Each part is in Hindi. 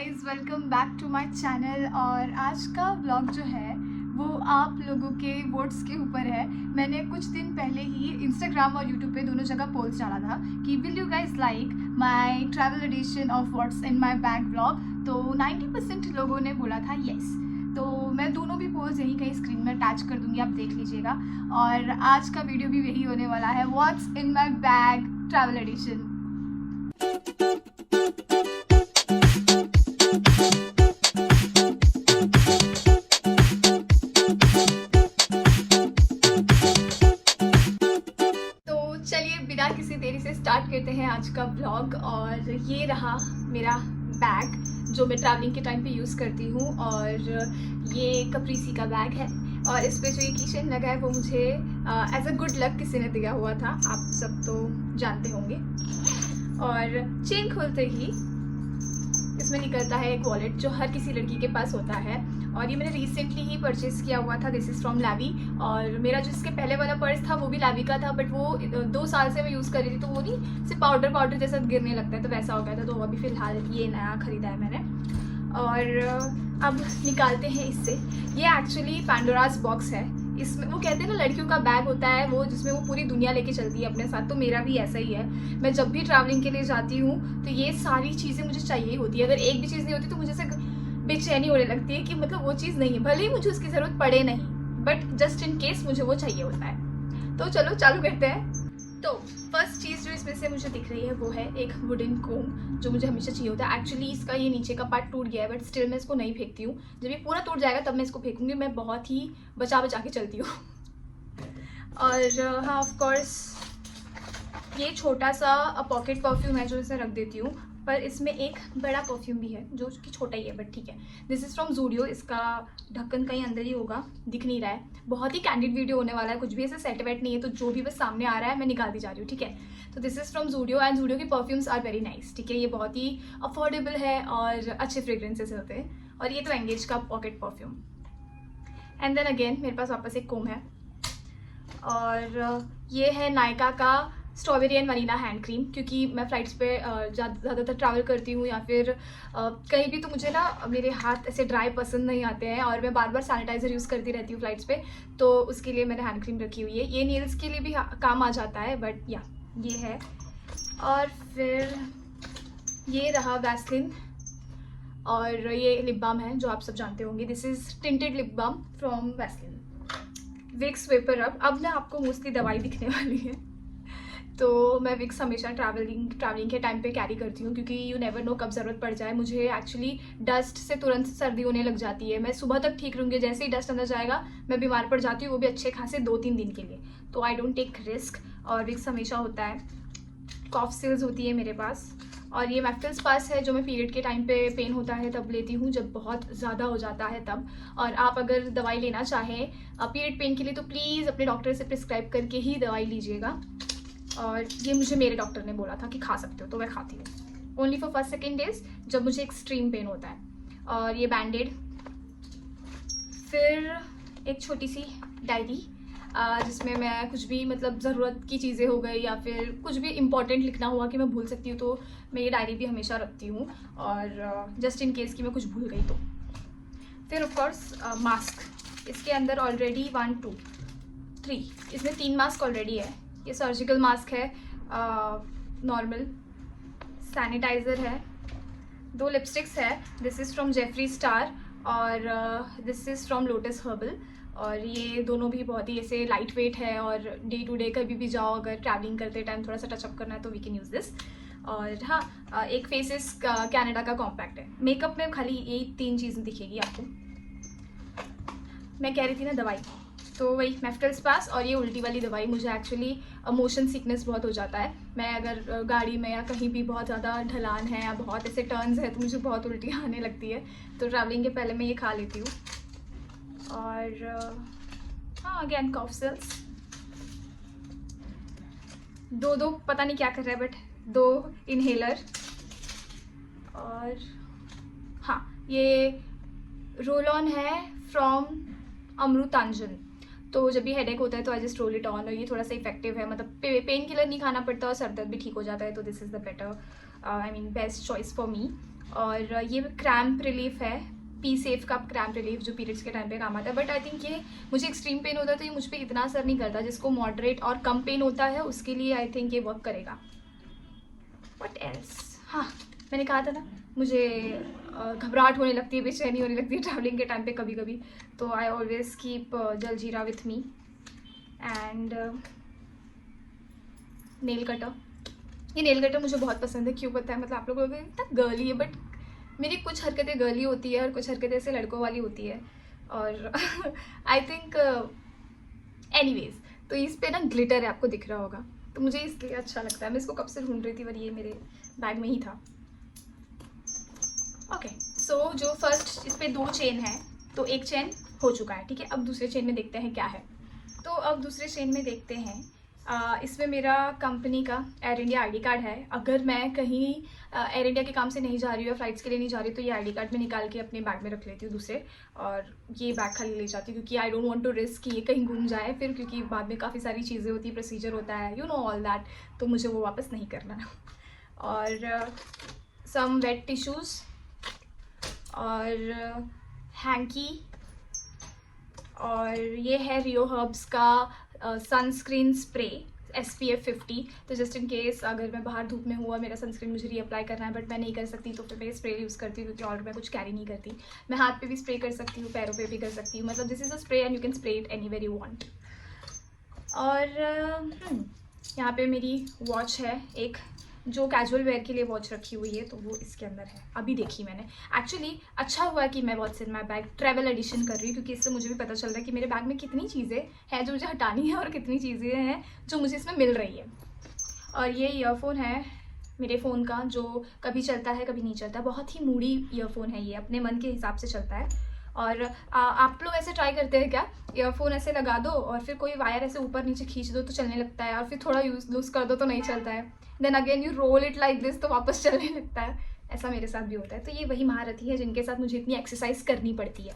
Guys, welcome back to my channel. और आज का व्लॉग जो है वो आप लोगों के वोट्स के ऊपर है। मैंने कुछ दिन पहले ही इंस्टाग्राम और यूट्यूब पे दोनों जगह पोल्स डाला था कि will you guys like my travel edition of what's in my bag vlog. तो 90% लोगों ने बोला था येस। तो मैं दोनों भी पोल्स यहीं कहीं स्क्रीन में अटैच कर दूंगी, आप देख लीजिएगा। और आज का वीडियो भी यही होने वाला है, what's in my bag travel edition. बिना किसी देरी से स्टार्ट करते हैं आज का व्लॉग। और ये रहा मेरा बैग जो मैं ट्रैवलिंग के टाइम पे यूज़ करती हूँ। और ये कप्रीसी का बैग है और इस पे जो ये कीचेन लगा है वो मुझे एज अ गुड लक किसी ने दिया हुआ था, आप सब तो जानते होंगे। और चेन खोलते ही इसमें निकलता है एक वॉलेट जो हर किसी लड़की के पास होता है। और ये मैंने रिसेंटली ही परचेज किया हुआ था, दिस इज़ फ्रॉम लैवी। और मेरा जो इसके पहले वाला पर्स था वो भी लैवी का था, बट वो 2 साल से मैं यूज़ कर रही थी तो वो नहीं सिर्फ पाउडर जैसा गिरने लगता है, तो वैसा हो गया था। तो अभी फ़िलहाल ये नया ख़रीदा है मैंने। और अब निकालते हैं इससे। ये एक्चुअली पैंडोराज बॉक्स है। इसमें वो कहते हैं ना लड़कियों का बैग होता है वो जिसमें वो पूरी दुनिया लेके चलती है अपने साथ, तो मेरा भी ऐसा ही है। मैं जब भी ट्रैवलिंग के लिए जाती हूँ तो ये सारी चीज़ें मुझे चाहिए होती है। अगर एक भी चीज़ नहीं होती तो मुझे से बेचैनी होने लगती है कि मतलब वो चीज़ नहीं है, भले ही मुझे उसकी ज़रूरत पड़े नहीं, बट जस्ट इन केस मुझे वो चाहिए होता है। तो चलो चालू करते हैं। तो फर्स्ट चीज़ जो इसमें से मुझे दिख रही है वो है एक वुडन कोम जो मुझे हमेशा चाहिए होता है। एक्चुअली इसका ये नीचे का पार्ट टूट गया है, बट स्टिल मैं इसको नहीं फेंकती हूँ। जब ये पूरा टूट जाएगा तब मैं इसको फेंकूंगी। मैं बहुत ही बचा के चलती हूँ। और हाँ, ऑफ कोर्स ये छोटा सा पॉकेट परफ्यूम है जो इसे रख देती हूँ, पर इसमें एक बड़ा परफ्यूम भी है जो कि छोटा ही है, बट ठीक है। This is from Zudio. इसका ढक्कन कहीं अंदर ही होगा, दिख नहीं रहा है। बहुत ही कैंडिड वीडियो होने वाला है, कुछ भी ऐसे सेट वेट नहीं है, तो जो भी बस सामने आ रहा है मैं निकालती जा रही हूँ, ठीक है। तो this is from Zudio and Zudio की परफ्यूम्स आर वेरी नाइस, ठीक है। ये बहुत ही अफोर्डेबल है और अच्छे फ्रेग्रेंसेस होते हैं। और ये तो एंगेज का pocket perfume. And then again मेरे पास वापस एक कोम है और ये है नायका का strawberry and vanilla hand cream. क्योंकि मैं फ़्लाइट्स पे ज़्यादातर ट्रैवल करती हूँ या फिर कहीं भी, तो मुझे ना मेरे हाथ ऐसे ड्राई पसंद नहीं आते हैं और मैं बार बार सैनिटाइज़र यूज़ करती रहती हूँ फ़्लाइट्स पे, तो उसके लिए मैंने हैंड क्रीम रखी हुई है। ये नेल्स के लिए भी काम आ जाता है, बट या ये है। और फिर ये रहा वैसलिन और ये लिप बाम है जो आप सब जानते होंगे। This is tinted lip balm from Vaseline. Vicks vapour अब ना आपको मोस्टली दवाई दिखने वाली है, तो मैं विक्स हमेशा ट्रैवलिंग के टाइम पे कैरी करती हूँ क्योंकि यू नेवर नो कब ज़रूरत पड़ जाए। मुझे एक्चुअली डस्ट से तुरंत सर्दी होने लग जाती है। मैं सुबह तक ठीक रहूँगी, जैसे ही डस्ट अंदर जाएगा मैं बीमार पड़ जाती हूँ, वो भी अच्छे खासे 2-3 दिन के लिए। तो आई डोंट टेक रिस्क और विक्स हमेशा होता है। कॉफ सिल्स होती है मेरे पास। और ये मैफ्टिल्स पास है जो मैं पीरियड के टाइम पे पेन होता है तब लेती हूँ, जब बहुत ज़्यादा हो जाता है तब। और आप अगर दवाई लेना चाहें पीरियड पेन के लिए तो प्लीज़ अपने डॉक्टर से प्रिस्क्राइब करके ही दवाई लीजिएगा। और ये मुझे मेरे डॉक्टर ने बोला था कि खा सकते हो, तो मैं खाती हूँ ओनली फॉर 1-2 डेज जब मुझे एक्सट्रीम पेन होता है। और ये बैंडेड। फिर एक छोटी सी डायरी जिसमें मैं कुछ भी मतलब ज़रूरत की चीज़ें हो गई या फिर कुछ भी इम्पॉर्टेंट लिखना हुआ कि मैं भूल सकती हूँ, तो मैं ये डायरी भी हमेशा रखती हूँ और जस्ट इन केस कि मैं कुछ भूल गई तो। फिर ऑफकोर्स मास्क। इसके अंदर ऑलरेडी 1 2 3 इसमें 3 मास्क ऑलरेडी है। ये सर्जिकल मास्क है, नॉर्मल। सैनिटाइज़र है, 2 लिपस्टिक्स है। This is from Jeffree Star और this is from Lotus Herbal. और ये दोनों भी बहुत ही ऐसे लाइट वेट है और डे टू डे कभी भी जाओ अगर ट्रैवलिंग करते टाइम थोड़ा सा टचअप करना है तो वी कैन यूज़ दिस। और हाँ, एक फेसेस कैनेडा का कॉम्पैक्ट है। मेकअप में खाली यही 3 चीज़ें दिखेगी आपको। मैं कह रही थी ना दवाई, तो वही मैफ्टिल्स पास और ये उल्टी वाली दवाई। मुझे एक्चुअली मोशन सिकनेस बहुत हो जाता है। मैं अगर गाड़ी में या कहीं भी बहुत ज़्यादा ढलान है या बहुत ऐसे टर्न्स है तो मुझे बहुत उल्टी आने लगती है, तो ट्रैवलिंग के पहले मैं ये खा लेती हूँ। और हाँ, अगेन कॉफ सिल्स। 2 पता नहीं क्या कर रहा है, बट 2 इन्हेलर। और हाँ, ये रोल ऑन है फ्रॉम अमृतांजन। तो जब भी हेडेक होता है तो I just roll it on, और ये थोड़ा सा इफेक्टिव है, मतलब पेन किलर नहीं खाना पड़ता और सर दर्द भी ठीक हो जाता है, तो this is the better I mean best choice for me. और ये क्रैम्प रिलीफ है, पी सेफ का क्रैम्प रिलीफ, जो पीरियड्स के टाइम पे काम आता है। बट आई थिंक ये, मुझे एक्सट्रीम पेन होता है तो ये मुझ पर इतना असर नहीं करता। जिसको मॉडरेट और कम पेन होता है उसके लिए आई थिंक ये वर्क करेगा। व्हाट एल्स, हाँ मैंने कहा था ना मुझे घबराहट होने लगती है, बेचैनी होने लगती है ट्रैवलिंग के टाइम पे कभी कभी, तो I always keep jaljeera with me and nail cutter. ये नेल कटर मुझे बहुत पसंद है, क्यों पता है, मतलब आप लोगों को इतना गर्ली है, बट मेरी कुछ हरकतें गर्ली होती है और कुछ हरकतें ऐसे लड़कों वाली होती है। और आई थिंक एनीवेज, तो इस पे ना ग्लिटर है, आपको दिख रहा होगा, तो मुझे इसलिए अच्छा लगता है। मैं इसको कब से ढूंढ रही थी, पर ये मेरे बैग में ही था। ओके सो जो फर्स्ट इस पे 2 चेन है, तो एक चेन हो चुका है, ठीक है। अब दूसरे चेन में देखते हैं क्या है। तो अब दूसरे चेन में देखते हैं, इसमें मेरा कंपनी का एयर इंडिया आईडी कार्ड है। अगर मैं कहीं एयर इंडिया के काम से नहीं जा रही हूँ या फ्लाइट्स के लिए नहीं जा रही, तो ये आईडी कार्ड मैं निकाल के अपने बैग में रख लेती हूँ दूसरे, और ये बैग खाली ले जाती हूँ, क्योंकि I don't want to risk कि ये कहीं घूम जाए फिर, क्योंकि बाद में काफ़ी सारी चीज़ें होती है, प्रोसीजर होता है, यू नो ऑल दैट, तो मुझे वो वापस नहीं करना। और सम वेट टिश्यूज़ और हैंकी, और ये है रियो हर्ब्स का सनस्क्रीन स्प्रे SPF 50। तो जस्ट इन केस अगर मैं बाहर धूप में हुआ, मेरा सनस्क्रीन मुझे रीअप्लाई करना है बट मैं नहीं कर सकती, तो फिर मैं स्प्रे यूज़ करती हूँ, क्योंकि और मैं कुछ कैरी नहीं करती। मैं हाथ पे भी स्प्रे कर सकती हूँ, पैरों पे भी कर सकती हूँ, मतलब this is a spray and you can spray it anywhere you want. और यहाँ पे मेरी वॉच है एक, जो कैजुअल वेयर के लिए वॉच रखी हुई है, तो वो इसके अंदर है। अभी देखी मैंने, एक्चुअली अच्छा हुआ कि मैं what's in my bag travel edition कर रही हूँ, क्योंकि इससे मुझे भी पता चल रहा है कि मेरे बैग में कितनी चीज़ें हैं जो मुझे हटानी है और कितनी चीज़ें हैं जो मुझे इसमें मिल रही है। और ये ईयरफोन है मेरे फ़ोन का, जो कभी चलता है कभी नहीं चलता, बहुत ही मूडी ईयरफोन है ये, अपने मन के हिसाब से चलता है। और आप लोग ऐसे ट्राई करते हैं क्या, ईयरफोन ऐसे लगा दो और फिर कोई वायर ऐसे ऊपर नीचे खींच दो तो चलने लगता है, और फिर थोड़ा लूज़ कर दो तो नहीं चलता है, then again you roll it like this तो वापस चलने लगता है। ऐसा मेरे साथ भी होता है। तो ये वही महारथी है जिनके साथ मुझे इतनी एक्सरसाइज करनी पड़ती है।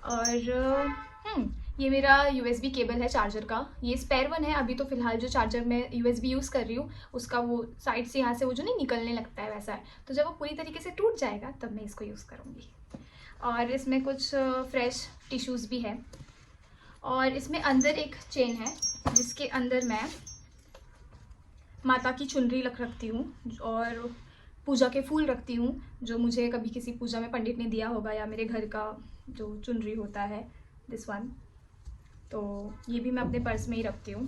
और ये मेरा USB केबल है चार्जर का, ये स्पेयर वन है अभी, तो फिलहाल जो चार्जर मैं USB यूज़ कर रही हूँ उसका वो साइड से यहाँ से वो जो नहीं निकलने लगता है वैसा है, तो जब वो पूरी तरीके से टूट जाएगा तब मैं इसको यूज़ करूँगी। और इसमें कुछ फ्रेश टिश्यूज़ भी है, और इसमें अंदर एक चेन है जिसके अंदर मैं माता की चुनरी रखती हूँ और पूजा के फूल रखती हूँ, जो मुझे कभी किसी पूजा में पंडित ने दिया होगा, या मेरे घर का जो चुनरी होता है दिस वन, तो ये भी मैं अपने पर्स में ही रखती हूँ।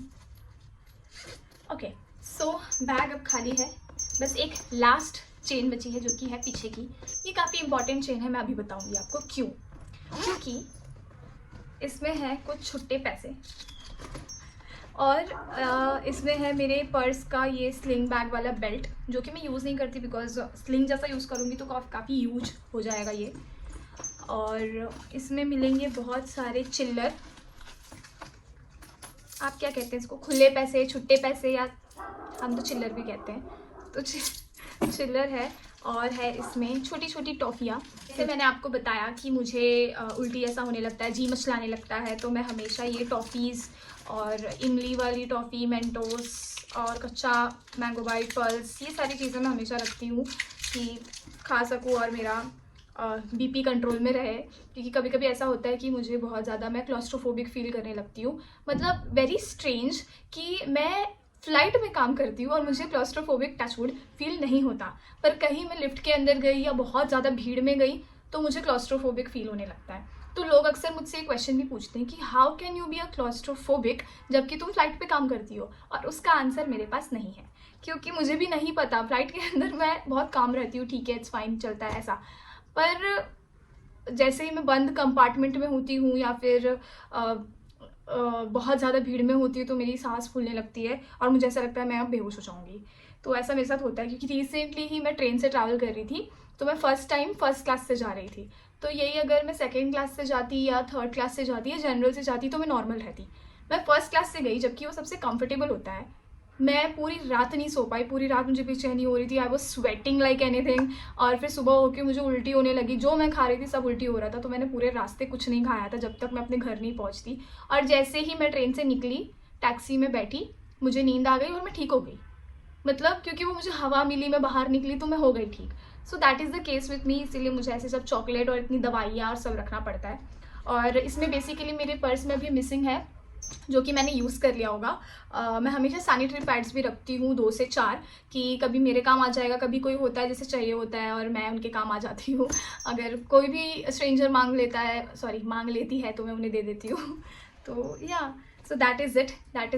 ओके सो बैग अब खाली है, बस एक लास्ट चेन बची है जो कि है पीछे की। ये काफ़ी इंपॉर्टेंट चेन है, मैं अभी बताऊँगी आपको क्यों। क्योंकि इसमें है कुछ छुट्टे पैसे, और इसमें है मेरे पर्स का ये स्लिंग बैग वाला बेल्ट, जो कि मैं यूज़ नहीं करती, बिकॉज स्लिंग जैसा यूज़ करूँगी तो काफ़ी यूज हो जाएगा ये। और इसमें मिलेंगे बहुत सारे चिल्लर, आप क्या कहते हैं इसको, खुले पैसे, छुट्टे पैसे, या हम तो चिल्लर भी कहते हैं, तो चिल्लर है। और है इसमें छोटी छोटी टॉफ़ियाँ। जैसे मैंने आपको बताया कि मुझे उल्टी ऐसा होने लगता है, जी मचलाने लगता है, तो मैं हमेशा ये टॉफ़ीज़ और इमली वाली टॉफ़ी, मेंटोस और कच्चा मैंगो बाइट, पल्स, ये सारी चीज़ें मैं हमेशा रखती हूँ कि खा सकूँ और मेरा BP कंट्रोल में रहे। क्योंकि कभी कभी ऐसा होता है कि मुझे बहुत ज़्यादा, मैं क्लॉस्ट्रोफोबिक फील करने लगती हूँ, मतलब वेरी स्ट्रेंज कि मैं फ्लाइट में काम करती हूँ और मुझे क्लॉस्ट्रोफोबिक टचवुड फील नहीं होता, पर कहीं मैं लिफ्ट के अंदर गई या बहुत ज़्यादा भीड़ में गई तो मुझे क्लॉस्ट्रोफोबिक फील होने लगता है। तो लोग अक्सर मुझसे एक क्वेश्चन भी पूछते हैं कि how can you be a claustrophobic जबकि तुम फ्लाइट पे काम करती हो, और उसका आंसर मेरे पास नहीं है, क्योंकि मुझे भी नहीं पता। फ्लाइट के अंदर मैं बहुत काम रहती हूँ, ठीक है, इट्स फाइन, चलता है ऐसा, पर जैसे ही मैं बंद कंपार्टमेंट में होती हूँ या फिर बहुत ज़्यादा भीड़ में होती है तो मेरी सांस फूलने लगती है और मुझे ऐसा लगता है मैं अब बेहोश हो जाऊँगी। तो ऐसा मेरे साथ होता है, क्योंकि रिसेंटली ही मैं ट्रेन से ट्रैवल कर रही थी, तो मैं फर्स्ट टाइम फर्स्ट क्लास से जा रही थी, तो यही अगर मैं सेकेंड क्लास से जाती या थर्ड क्लास से जाती या जनरल से जाती तो मैं नॉर्मल रहती। मैं फर्स्ट क्लास से गई, जबकि वो सबसे कंफर्टेबल होता है। मैं पूरी रात नहीं सो पाई, पूरी रात मुझे बेचैनी हो रही थी, I was sweating like anything, और फिर सुबह होकर मुझे उल्टी होने लगी, जो मैं खा रही थी सब उल्टी हो रहा था। तो मैंने पूरे रास्ते कुछ नहीं खाया था जब तक मैं अपने घर नहीं पहुंचती, और जैसे ही मैं ट्रेन से निकली, टैक्सी में बैठी, मुझे नींद आ गई और मैं ठीक हो गई, मतलब क्योंकि वो मुझे हवा मिली, मैं बाहर निकली तो मैं हो गई ठीक। सो that is the case with me, इसीलिए मुझे ऐसे सब चॉकलेट और इतनी दवाइयाँ और सब रखना पड़ता है। और इसमें बेसिकली मेरे पर्स में भी मिसिंग है, जो कि मैंने यूज़ कर लिया होगा। मैं हमेशा सैनिटरी पैड्स भी रखती हूँ 2 से 4, कि कभी मेरे काम आ जाएगा, कभी कोई होता है जैसे चाहिए होता है और मैं उनके काम आ जाती हूँ। अगर कोई भी स्ट्रेंजर मांग लेती है तो मैं उन्हें दे देती हूँ। तो या so that is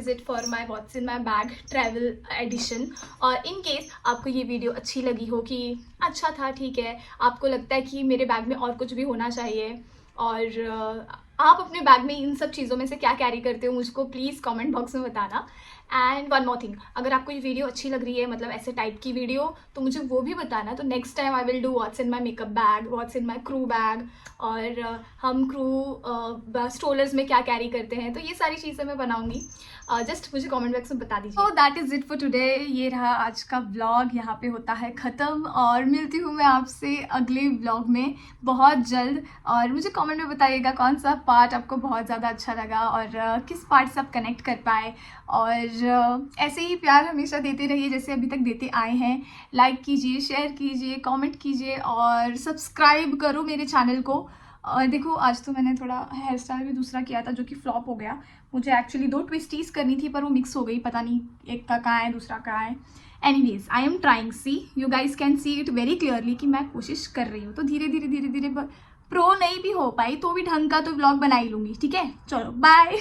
it for my what's in my bag travel edition. और इन केस आपको ये वीडियो अच्छी लगी हो कि अच्छा था, ठीक है, आपको लगता है कि मेरे बैग में और कुछ भी होना चाहिए, और आप अपने बैग में इन सब चीज़ों में से क्या कैरी करते हो, मुझको प्लीज़ कमेंट बॉक्स में बताना। एंड वन मोर थिंग, अगर आपको ये वीडियो अच्छी लग रही है, मतलब ऐसे टाइप की वीडियो, तो मुझे वो भी बताना। तो next time I will do what's in my makeup bag, what's in my crew bag, और हम क्रू स्ट्रोलर्स में क्या कैरी करते हैं, तो ये सारी चीज़ें मैं बनाऊंगी। जस्ट मुझे कमेंट बॉक्स में बता दीजिए। तो that is it for today. ये रहा आज का व्लॉग, यहाँ पे होता है ख़त्म, और मिलती हूँ मैं आपसे अगले व्लॉग में बहुत जल्द। और मुझे कमेंट में बताइएगा कौन सा पार्ट आपको बहुत ज़्यादा अच्छा लगा, और किस पार्ट से आप कनेक्ट कर पाए। और ऐसे ही प्यार हमेशा देते रहिए जैसे अभी तक देते आए हैं। लाइक कीजिए, शेयर कीजिए, कमेंट कीजिए, और सब्सक्राइब करो मेरे चैनल को। और देखो, आज तो मैंने थोड़ा हेयर स्टाइल भी दूसरा किया था जो कि फ्लॉप हो गया। मुझे एक्चुअली 2 ट्विस्टीज करनी थी, पर वो मिक्स हो गई, पता नहीं एक का कहाँ है दूसरा कहाँ है। Anyways, I am trying, see you guys can see it very clearly कि मैं कोशिश कर रही हूँ। तो धीरे धीरे प्रो नहीं भी हो पाई तो भी ढंग का तो व्लॉग बना ही लूँगी, ठीक है। चलो बाय।